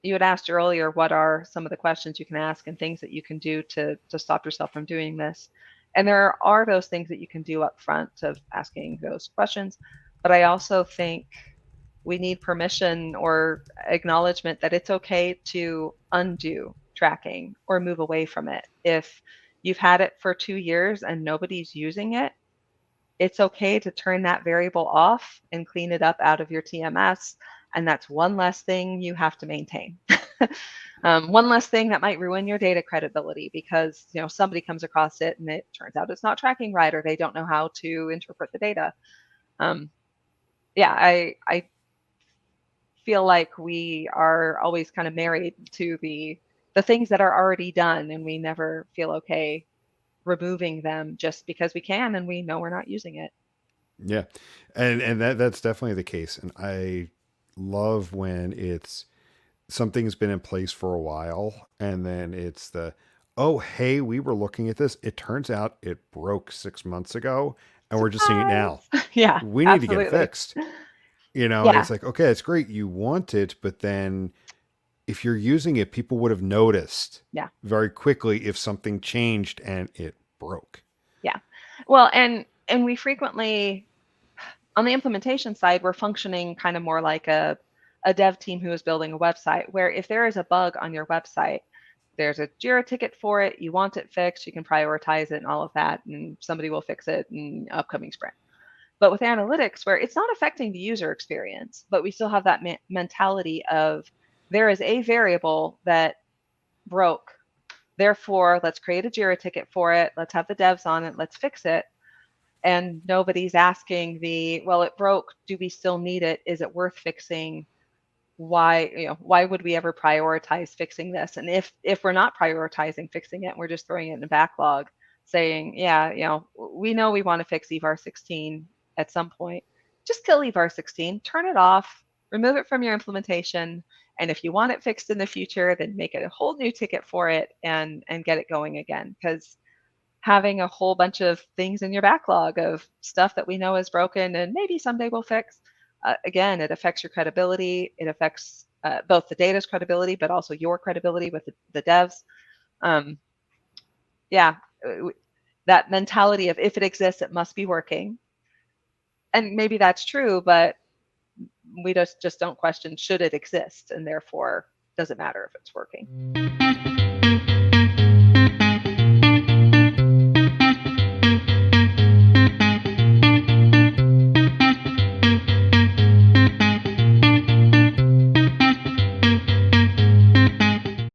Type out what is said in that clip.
you had asked earlier, what are some of the questions you can ask and things that you can do to stop yourself from doing this? And there are those things that you can do up front of asking those questions. But I also think we need permission or acknowledgement that it's okay to undo tracking or move away from it. If you've had it for 2 years and nobody's using it, it's okay to turn that variable off and clean it up out of your TMS. And that's one less thing you have to maintain. One less thing that might ruin your data credibility because somebody comes across it and it turns out it's not tracking right, or they don't know how to interpret the data. Um, yeah, I feel like we are always kind of married to the things that are already done, and we never feel okay removing them just because we can and we know we're not using it. Yeah. And that's definitely the case. And I love when it's something's been in place for a while and then it's the, oh, hey, we were looking at this. It turns out it broke 6 months ago and we're just seeing it now. Surprise! Yeah, We need to get it absolutely. fixed. And Yeah, it's like, okay, it's great. You want it, but then if you're using it, people would have noticed yeah, very quickly if something changed and it broke. yeah. Well, and we frequently on the implementation side, we're functioning kind of more like a dev team who is building a website, where if there is a bug on your website, there's a Jira ticket for it, you want it fixed, you can prioritize it and all of that, and somebody will fix it in upcoming sprint. But with analytics, where it's not affecting the user experience, but we still have that mentality of there is a variable that broke. Therefore, let's create a Jira ticket for it. Let's have the devs on it. Let's fix it. And nobody's asking well, it broke. Do we still need it? Is it worth fixing? Why would we ever prioritize fixing this? And if we're not prioritizing fixing it, we're just throwing it in a backlog, saying, yeah, we know we want to fix 𝐸VAR 16 at some point. Just kill 𝐸VAR 16, turn it off, remove it from your implementation, and if you want it fixed in the future, then make it a whole new ticket for it and get it going again. Because having a whole bunch of things in your backlog of stuff that we know is broken and maybe someday we'll fix. Again, it affects your credibility. It affects both the data's credibility, but also your credibility with the devs. Um, yeah, that mentality of if it exists, it must be working. And maybe that's true, but we just don't question should it exist, and therefore does it matter if it's working.